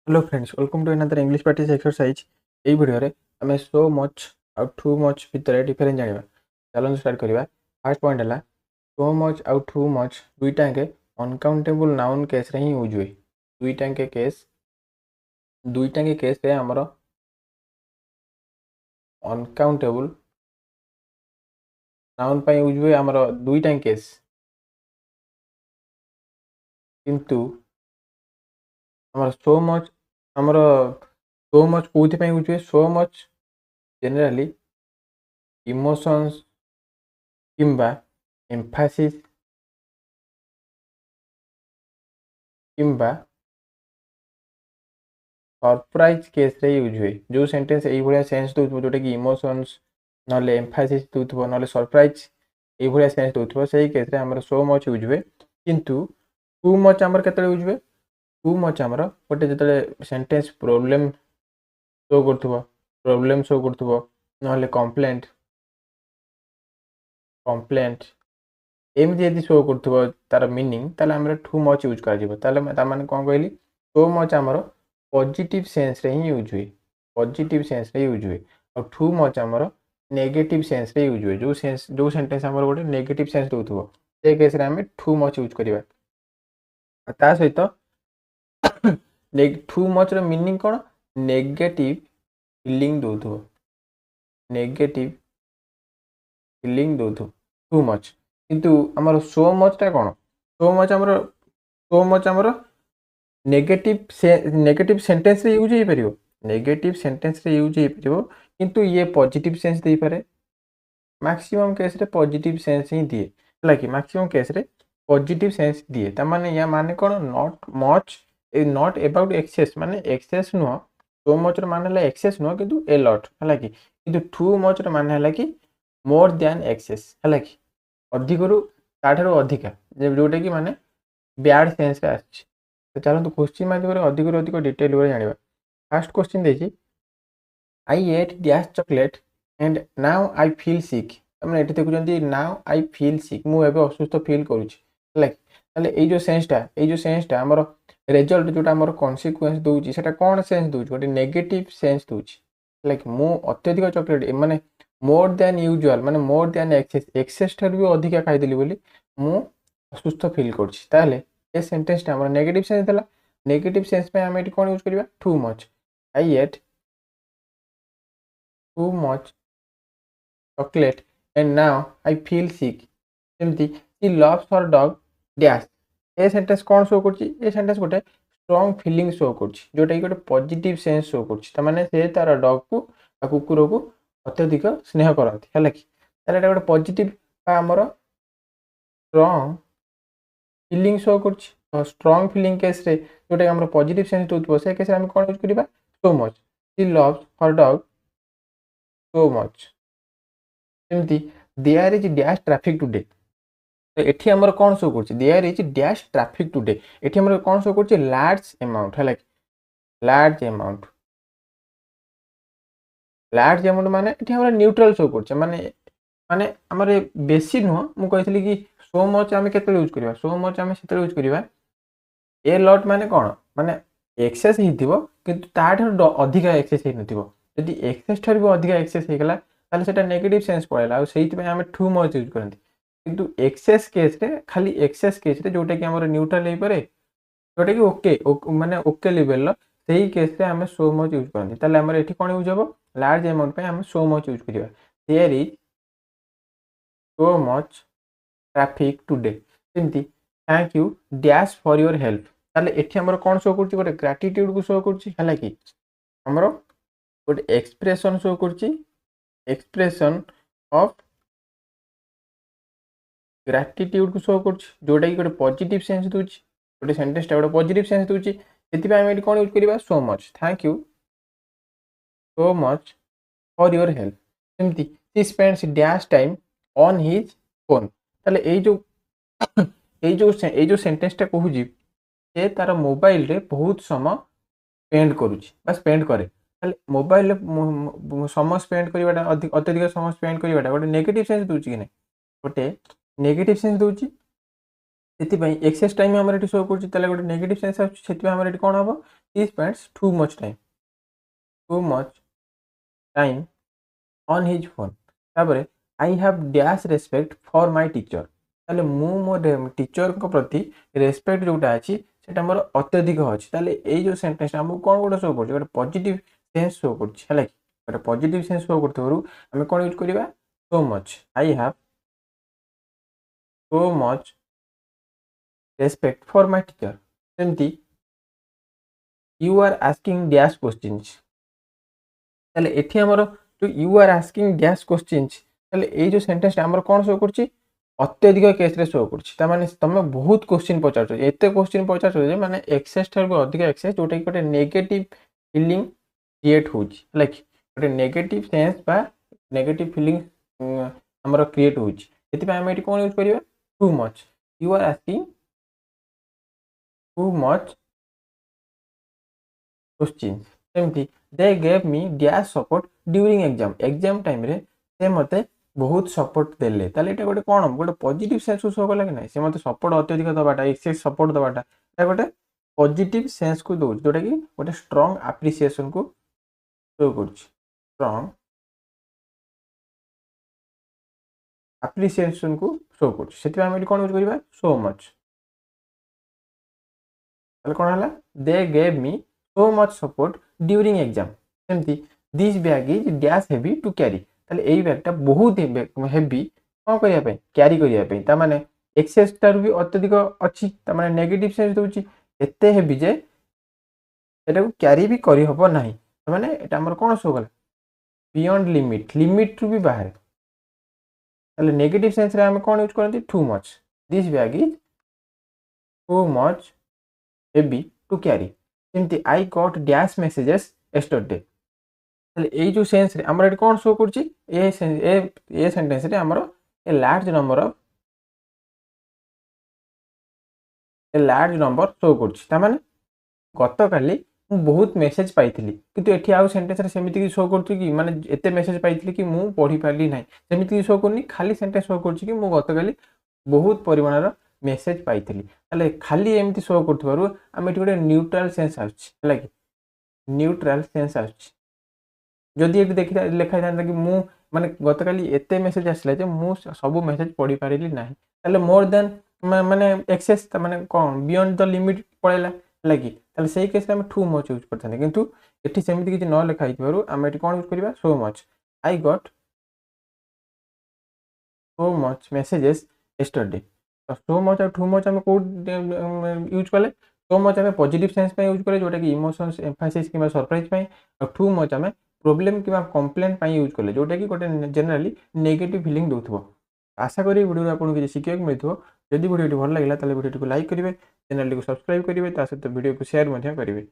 Hello friends, welcome to another English practice exercise. এই ভিডিওরে ଆମେ so much ଆଉ too much ଭିତରେ ଡିଫରେନ୍ସ ଜାଣିବା। ଚାଲନ୍ତୁ ଷ୍ଟାର୍ଟ କରିବା। ଫାର୍ଷ୍ଟ ପଏଣ୍ଟ ହେଲା so much ଆଉ too much ଦୁଇଟାଙ୍କ ଅନକାଉଣ୍ଟେବୁଲ ନାଉନ୍ କେସ୍ରେ ହିଁ ୟୁଜ୍ ହୁଏ। ଦୁଇଟାଙ୍କ କେସ୍ରେ ଆମର ଅନକାଉଣ୍ଟେବୁଲ ନାଉନ୍ ପାଇଁ ୟୁଜ୍ ହୁଏ ଆମର ଦୁଇଟାଙ୍କ କେସ୍, କିନ୍ତୁ ଆମର so much କୋଉଥିପାଇଁ ୟୁଜ୍ ହୁଏ? so much ଜେନେରାଲି ଇମୋସନ୍ସ କିମ୍ବା ଏମ୍ଫାସିସ୍ किंबा सरप्राइज केस्रे यूज हुए। जो सेंटेंस ये सेन्स दूसो जोटा कि इमोशंस ना एम्फासिस दूथो ना सरप्राइज ये सेन्स दूथो से केस आमर सो मच यूज हुए। किंतु टू मच आमर केते यूज हुए? टू मच आमर गोटे जो सेंटेंस प्रोब्लेम शो करथुबो ना कंप्लेंट एमती यदि शो करथुबो तार मीनिंग ताले आमर टू मच यूज कर जिवो। ताले माने कोन कहली सो मच आमर पॉजिटिव सेंस रे ही यूज हुए। और टू मच आमर नेगेटिव सेंस रे यूज हुए। जो सेंटेंस आमर गोटे नेगेटिव सेंस दउथुबो से केस रे आमे टू मच यूज करिवा। ता सहित टू मच रो मीनिंग कोन? नेगेटिव फीलिंग दउथुबो। Too much. किंतु आमर सो मच टा कोन? सो मच आमर नेगेटिव सेंटेंस रे यूज हो पारिबो। किंतु ये पॉजिटिव सेंस दे पारे। मैक्सिमम केस रे पॉजिटिव सेंस ही दिए है कि मैक्सिमम केस रे पॉजिटिव सेंस दिए। ता माने या माने कोन? नॉट अबाउट एक्सेस माने एक्सेस नुह। सो मच रो माने हला एक्सेस नुह किंतु ए लॉट है कि। किंतु टू मच रो माने हला कि मोर देन एक्सेस है कि अधिक रु ताठारो अधिका जोटा कि माने बैड सेंस रे आछि। तो चलो क्वेश्चन माध्यम अधिक डिटेल जाना। फास्ट क्वेश्चन देखिए I ate dash chocolate and now I feel sick. मैंने ये देखुं नाउ आई फील सिक मुझे असुस्थ फील करुँचे। जो सेन्सटा आमर रेजल्ट जोटा आमर कन्सिक्वेन्स दूसरी से कौन सेन्स दूसरी गोटे नेगेटिव सेन्स दूसरी लाइक मु अत्यधिक चॉकलेट माने मोर देन यूजुआल माने मोर देन एक्सेस ठार भी अधिका खाईदेली बोली मु असुस्थ फील करुँचे। ये सेंटेंसटा आमर नेगेटिव सेंस देला। नेगेटिव सेंस पे आम कौन यूज करवा? Too much. I ate too much chocolate and now I feel sick. सेमती she loves her dog dash. ए सेंटेंस कौन शो कर? सेंटेंस गोटे स्ट्रॉन्ग फीलिंग शो कर जोटा कि गोटे पॉजिटिव सेंस शो कर से तार डॉग को कुकुर को अत्यधिक स्नेह करती है कि गोटे पॉजिटिव आमर स्ट्रॉन्ग फीलिंग शो कर। स्ट्रॉन्ग फीलिंग केस रे जोटा कि पॉजिटिव सेंस दूसरे से केस कौन यूज करवा? So much. She loves her dog so much. सेमती there is dash traffic today. तो एठी हमर कौन शो कर? There is dash traffic today. एठी हमर कौन शो कर? लार्ज अमाउंट है कि लार्ज अमाउंट माने एठी हमर न्यूट्रल शो कर माने माने हमर बेसी नुह। मु कहथली कि सो मच आमे केते यूज करबा? सो मच आमे सेते यूज करबा ए लॉट माने कौन? माने एक्सेस हिथिबो किंतु ताठार अधिका एक्सेस हि नथिबो। यदि एक्सेस ठार भी अधिका एक्सेस हे गला ताले सेटा नेगेटिव सेंस पळेला आ सेहित पे आमे टू मच यूज करंती। किंतु एक्सेस केस रे खाली एक्सेस केस रे जोटा कि हमर न्यूट्रल हे पारे जोटा कि ओके माने ओके लेवल लो सेही केस रे आमे सो मच यूज करंती। ताले हमर एठी कोन यूज हबो? लार्ज अमाउंट पे आमे सो मच यूज करबा। There is so much traffic today. सेमती thank you dash for your help. ताले एठी हमर कोन शो करछि? गोटे ग्रेटिट्यूड को शो करछि हला कि हमर गोटे एक्सप्रेशन शो करछि। एक्सप्रेशन ऑफ ग्रेटिट्यूड को शो करछि जोटा कि गोटे पॉजिटिव सेंस दूछि। गोटे सेंटेंसटा गोटे पॉजिटिव सेंस दूछि सेति पे हम एठी कोन यूज करबा? So much. Thank you so much for your help. सेमती he spends dash time on his phone. ताले ए जो सेंटेंसटा कहूछि से तार मोबाइल रे बहुत समय स्पेंड करुछि बा स्पेंड करे। मोबाइल समय स्पेंड करवाटा अत्यधिक समय स्पेंड करवाटा गोटे नेगेटिव सेंस दूछि कि नहीं? गोटे नेगेटिव सेंस दूछि। ସେଥିପାଇଁ ଏକ୍ସେସ୍ ଟାଇମ୍ ଆମର ଏଠି ଶୋ କରୁଛି, ତାହେଲେ ଗୋଟେ ନେଗେଟିଭ୍ ସେନ୍ସ ଆସୁଛି। ସେଥିପାଇଁ ଆମର ଏଠି କ'ଣ ହେବ, he spends too much time on his phone. ତାପରେ I have dash respect for my teacher. ତାହେଲେ ମୁଁ ମୋ ଟିଚରଙ୍କ ପ୍ରତି ରେସ୍ପେକ୍ଟ ଯେଉଁଟା ଅଛି ସେଇଟା ମୋର ଅତ୍ୟଧିକ ଅଛି। ତାହେଲେ ଏଇ ଯେଉଁ ସେଣ୍ଟେନ୍ସଟା ଆମକୁ କ'ଣ ଗୋଟେ ଶୋ କରୁଛି, ଗୋଟେ ପଜିଟିଭ୍ ସେନ୍ସ ଶୋ କରୁଛି, ହେଲା କି। ଗୋଟେ ପଜିଟିଭ୍ ସେନ୍ସ ଶୋ କରୁଥିବାରୁ ଆମେ କ'ଣ ୟୁଜ୍ କରିବା, so much. I have so much respect for my teacher. ସେମିତି you are asking dash questions. ତାହେଲେ ଏଠି ଆମର ଯେଉଁ you are asking dash questions, ତାହେଲେ ଏଇ ଯେଉଁ ସେଣ୍ଟେନ୍ସଟା ଆମର କ'ଣ ଶୋ କରୁଛି, ଅତ୍ୟଧିକ କେସ୍ରେ ଶୋ କରୁଛି। ତାମାନେ ତୁମେ ବହୁତ କୋଶ୍ଚିନ୍ ପଚାରୁଛ, ଏତେ କୋଶ୍ଚିନ୍ ପଚାରୁଛ ଯେ ମାନେ ଏକ୍ସେସ୍ ଠାରୁ ଅଧିକ ଏକ୍ସେସ୍, ଯେଉଁଟାକି ଗୋଟେ ନେଗେଟିଭ୍ ଫିଲିଂ କ୍ରିଏଟ୍ ହେଉଛି, ହେଲା କି। ଗୋଟେ ନେଗେଟିଭ୍ ସେନ୍ସ ବା ନେଗେଟିଭ୍ ଫିଲିଂ ଆମର କ୍ରିଏଟ୍ ହେଉଛି। ସେଥିପାଇଁ ଆମେ ଏଠି କ'ଣ ୟୁଜ୍ କରିବା, too much. You are asking too much questions. ସେମିତି they gave me dash support during exam. Exam ଟାଇମ୍ରେ ସେ ମୋତେ ବହୁତ ସପୋର୍ଟ ଦେଲେ। ତାହେଲେ ଏଇଟା ଗୋଟେ କ'ଣ, ଗୋଟେ ପଜିଟିଭ୍ ସେନ୍ସକୁ ଶୋ କଲା କି ନାହିଁ। ସେ ମୋତେ ସପୋର୍ଟ ଅତ୍ୟଧିକ ଦେବାଟା, ଏକ୍ସେସ୍ ସପୋର୍ଟ ଦେବାଟା, ଏଇଟା ଗୋଟେ ପଜିଟିଭ୍ ସେନ୍ସକୁ ଦେଉଛି, ଯେଉଁଟାକି ଗୋଟେ ଷ୍ଟ୍ରଙ୍ଗ ଆପ୍ରିସିଏସନ୍କୁ ଶୋ କରୁଛି, ଷ୍ଟ୍ରଙ୍ଗ ଆପ୍ରିସିଏସନ୍କୁ ଶୋ କରୁଛି। ସେଥିପାଇଁ ଆମେ ଏଠି କ'ଣ ୟୁଜ୍ କରିବା, ସୋ ମଚ୍। ତାହେଲେ କ'ଣ ହେଲା, they gave me so much support during exam. ସେମିତି this bag is dash heavy to carry. ତାହେଲେ ଏଇ ବ୍ୟାଗ୍ଟା ବହୁତ ହେଭି କ'ଣ କରିବା ପାଇଁ, କ୍ୟାରି କରିବା ପାଇଁ। ତାମାନେ ଏକ୍ସେସ୍ ଠାରୁ ବି ଅତ୍ୟଧିକ ଅଛି, ତାମାନେ ନେଗେଟିଭ୍ ସେନ୍ସ ଦେଉଛି। ଏତେ ହେଭି ଯେ ଏଟାକୁ କ୍ୟାରି ବି କରିହେବ ନାହିଁ। ତାମାନେ ଏଇଟା ଆମର କ'ଣ ଶୋ କଲା, ବିୟଣ୍ଡ ଲିମିଟ୍, ଲିମିଟ୍ରୁ ବି ବାହାରେ। ତାହେଲେ ନେଗେଟିଭ୍ ସେନ୍ସରେ ଆମେ କ'ଣ ୟୁଜ୍ କରନ୍ତି, too much. This bag is too much heavy to carry. ସେମିତି I got dash messages yesterday. ତାହେଲେ ଏଇ ଯେଉଁ ସେନ୍ସରେ ଆମର ଏଠି କ'ଣ ଶୋ କରୁଛି, ଏ ସେଣ୍ଟେନ୍ସରେ ଆମର ଏ ଲାର୍ଜ ନମ୍ବର ଶୋ କରୁଛି। ତାମାନେ ଗତକାଲି ମୁଁ ବହୁତ ମେସେଜ୍ ପାଇଥିଲି, କିନ୍ତୁ ଏଠି ଆଉ ସେଣ୍ଟେନ୍ସରେ ସେମିତି କିଛି ଶୋ କରୁଛି କି, ମାନେ ଏତେ ମେସେଜ୍ ପାଇଥିଲି କି ମୁଁ ପଢ଼ିପାରିଲି ନାହିଁ, ସେମିତି କିଛି ଶୋ କରୁନି। ଖାଲି ସେଣ୍ଟେନ୍ସ ଶୋ କରୁଛି କି ମୁଁ ଗତକାଲି ବହୁତ ପରିମାଣର ମେସେଜ୍ ପାଇଥିଲି। ତାହେଲେ ଖାଲି ଏମିତି ଶୋ କରୁଥିବାରୁ ଆମେ ଏଠି ଗୋଟେ ନ୍ୟୁଟ୍ରାଲ୍ ସେନ୍ସ ଆସୁଛି, ହେଲା କି, ନ୍ୟୁଟ୍ରାଲ୍ ସେନ୍ସ ଆସୁଛି। ଯଦି ଏଠି ଲେଖା ହେଇଥାନ୍ତା କି ମୁଁ ମାନେ ଗତକାଲି ଏତେ ମେସେଜ୍ ଆସିଲା ଯେ ମୁଁ ସବୁ ମେସେଜ୍ ପଢ଼ିପାରିଲି ନାହିଁ, ତାହେଲେ ମୋର୍ ଦେନ୍ ମାନେ ଏକ୍ସେସ୍, ମାନେ କ'ଣ ବିୟଣ୍ଡ ଦ ଲିମିଟ୍ ପଳେଇଲା, ହେଲା କି। ତାହେଲେ ସେଇ କେସ୍ରେ ଆମେ ଟୁ ମଚ୍ ୟୁଜ୍ କରିଥାନ୍ତେ, କିନ୍ତୁ ଏଠି ସେମିତି କିଛି ନ ଲେଖା ହେଇଥିବାରୁ ଆମେ ଏଠି କ'ଣ ୟୁଜ୍ କରିବା, so much. I got so much messages yesterday. ତ ସୋ ମଚ୍ ଆଉ ଟୁ ମଚ୍ ଆମେ କେଉଁଠି ୟୁଜ୍ କଲେ, ସୋ ମଚ୍ ଆମେ ପଜିଟିଭ୍ ସେନ୍ସ ପାଇଁ ୟୁଜ୍ କଲେ, ଯେଉଁଟାକି ଇମୋସନ୍ସ, ଏମ୍ଫାସିସ୍ କିମ୍ବା ସରପ୍ରାଇଜ୍ ପାଇଁ। ଆଉ ଟୁ ମଚ୍ ଆମେ ପ୍ରୋବ୍ଲେମ୍ କିମ୍ବା କମ୍ପ୍ଲେନ୍ ପାଇଁ ୟୁଜ୍ କଲେ, ଯେଉଁଟାକି ଗୋଟେ ଜେନେରାଲି ନେଗେଟିଭ୍ ଫିଲିଂ ଦେଉଥିବ। ଆଶା କରି ଭିଡ଼ିଓରୁ ଆପଣଙ୍କୁ କିଛି ଶିଖିବାକୁ ମିଳିଥିବ। ଯଦି ଭିଡ଼ିଓଟି ଭଲ ଲାଗିଲା ତାହେଲେ ଭିଡ଼ିଓଟିକୁ ଲାଇକ୍ କରିବେ, ଚ୍ୟାନେଲଟିକୁ ସବସ୍କ୍ରାଇବ୍ କରିବେ, ତା ସହିତ ଭିଡ଼ିଓକୁ ସେୟାର ମଧ୍ୟ କରିବେ।